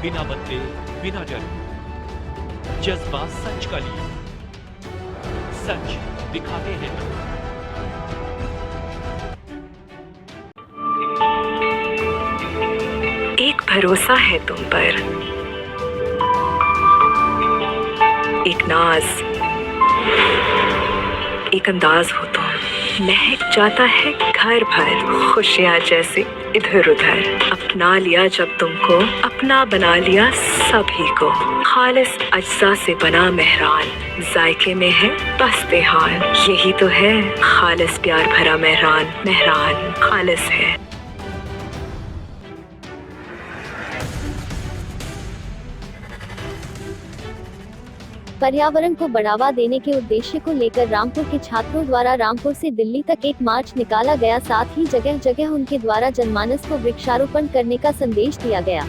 बिना बदले, बिना डरे, जज्बा सच का लिए, सच दिखाते हैं। एक भरोसा है तुम पर, एक नाज, एक अंदाज हो तुम। महक जाता है घर भर, खुशियाँ जैसे इधर उधर। अपना लिया जब तुमको, अपना बना लिया सभी को। खालिस अज्जा से बना मेहरान, जायके में है बस बेहाल। यही तो है खालिस प्यार भरा मेहरान, मेहरान खालिस है। पर्यावरण को बढ़ावा देने के उद्देश्य को लेकर रामपुर के छात्रों द्वारा रामपुर से दिल्ली तक एक मार्च निकाला गया। साथ ही जगह जगह उनके द्वारा जनमानस को वृक्षारोपण करने का संदेश दिया गया।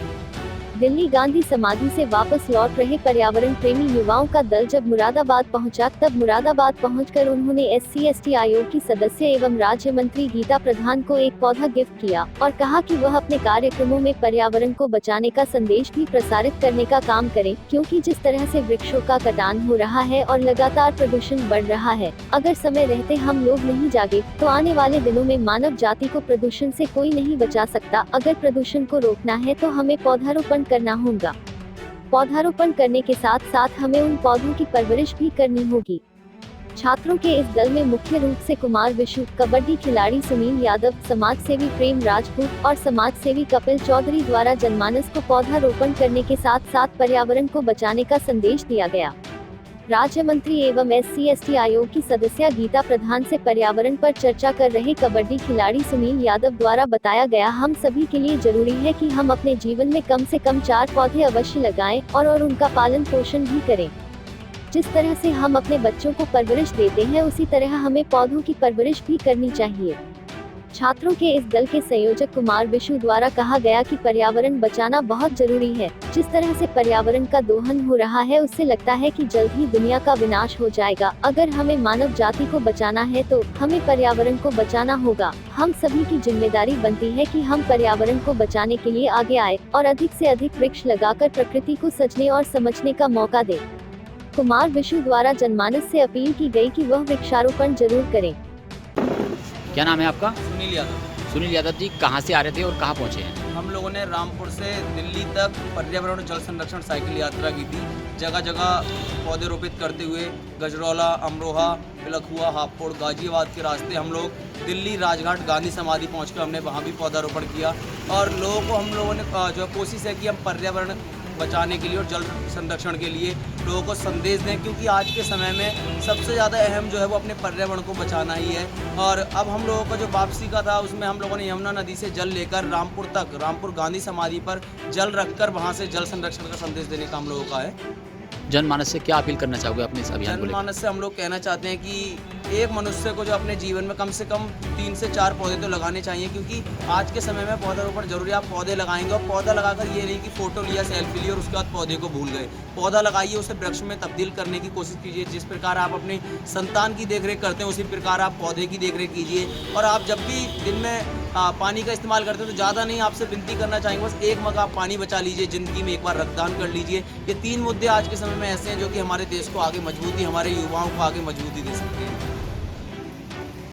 दिल्ली गांधी समाधि से वापस लौट रहे पर्यावरण प्रेमी युवाओं का दल जब मुरादाबाद पहुंचा, तब मुरादाबाद पहुंचकर उन्होंने SC/ST आयोग की सदस्य एवं राज्य मंत्री गीता प्रधान को एक पौधा गिफ्ट किया और कहा कि वह अपने कार्यक्रमों में पर्यावरण को बचाने का संदेश भी प्रसारित करने का काम करें, क्योंकि जिस तरह से वृक्षों का कटान हो रहा है और लगातार प्रदूषण बढ़ रहा है, अगर समय रहते हम लोग नहीं जागे तो आने वाले दिनों में मानव जाति को प्रदूषण से कोई नहीं बचा सकता। अगर प्रदूषण को रोकना है तो हमें पौधारोपण करना होगा। पौधारोपण करने के साथ साथ हमें उन पौधों की परवरिश भी करनी होगी। छात्रों के इस दल में मुख्य रूप से कुमार विशु, कबड्डी खिलाड़ी सुनील यादव, समाज सेवी प्रेम राजपूत और समाज सेवी कपिल चौधरी द्वारा जनमानस को पौधारोपण करने के साथ साथ पर्यावरण को बचाने का संदेश दिया गया। राज्य मंत्री एवं SC/ST आयोग की सदस्य गीता प्रधान से पर्यावरण पर चर्चा कर रहे कबड्डी खिलाड़ी सुनील यादव द्वारा बताया गया, हम सभी के लिए जरूरी है कि हम अपने जीवन में कम से कम 4 पौधे अवश्य लगाएं और उनका पालन पोषण भी करें। जिस तरह से हम अपने बच्चों को परवरिश देते हैं, उसी तरह हमें पौधों की परवरिश भी करनी चाहिए। छात्रों के इस दल के संयोजक कुमार विशु द्वारा कहा गया कि पर्यावरण बचाना बहुत जरूरी है। जिस तरह से पर्यावरण का दोहन हो रहा है, उससे लगता है कि जल्द ही दुनिया का विनाश हो जाएगा। अगर हमें मानव जाति को बचाना है तो हमें पर्यावरण को बचाना होगा। हम सभी की जिम्मेदारी बनती है कि हम पर्यावरण को बचाने के लिए आगे आए और अधिक से अधिक वृक्ष लगाकर प्रकृति को सजने और समझने का मौका दें। कुमार विशु द्वारा जनमानस से अपील की गई कि वह वृक्षारोपण जरूर करें। क्या नाम है आपका? सुनील यादव। सुनील यादव जी, कहाँ से आ रहे थे और कहाँ पहुँचे हैं? हम लोगों ने रामपुर से दिल्ली तक पर्यावरण और जल संरक्षण साइकिल यात्रा की थी। जगह जगह पौधे रोपित करते हुए गजरौला, अमरोहा, बिलखुआ, हापुड़, गाजियाबाद के रास्ते हम लोग दिल्ली राजघाट गांधी समाधि पहुंचकर हमने वहां भी पौधारोपण किया और लोगों को हम लोगों ने जो कोशिश है कि हम पर्यावरण बचाने के लिए और जल संरक्षण के लिए लोगों को संदेश दें, क्योंकि आज के समय में सबसे ज़्यादा अहम जो है वो अपने पर्यावरण को बचाना ही है। और अब हम लोगों का जो वापसी का था, उसमें हम लोगों ने यमुना नदी से जल लेकर रामपुर तक, रामपुर गांधी समाधि पर जल रखकर वहाँ से जल संरक्षण का संदेश देने का हम लोगों का है। जनमानस से क्या अपील करना चाहोगे अपने इस अभियान को लेकर? जनमानस से हम लोग कहना चाहते हैं कि एक मनुष्य को जो अपने जीवन में कम से कम 3 से 4 पौधे तो लगाने चाहिए, क्योंकि आज के समय में पौधारोपण जरूरी है। आप पौधे लगाएंगे और पौधा लगाकर ये नहीं कि फोटो लिया, सेल्फी ली और उसके बाद पौधे को भूल गए। पौधा लगाइए, उसे वृक्ष में तब्दील करने की कोशिश कीजिए। जिस प्रकार आप अपने संतान की देखरेख करते हैं, उसी प्रकार आप पौधे की देखरेख कीजिए। और आप जब भी दिन में पानी का इस्तेमाल करते हैं तो ज़्यादा नहीं, आपसे विनती करना चाहेंगे, बस 1 मग आप पानी बचा लीजिए, ज़िंदगी में एक बार रक्तदान कर लीजिए। ये 3 मुद्दे आज के समय में ऐसे हैं जो कि हमारे देश को आगे मजबूती, हमारे युवाओं को आगे मजबूती दे सकते हैं।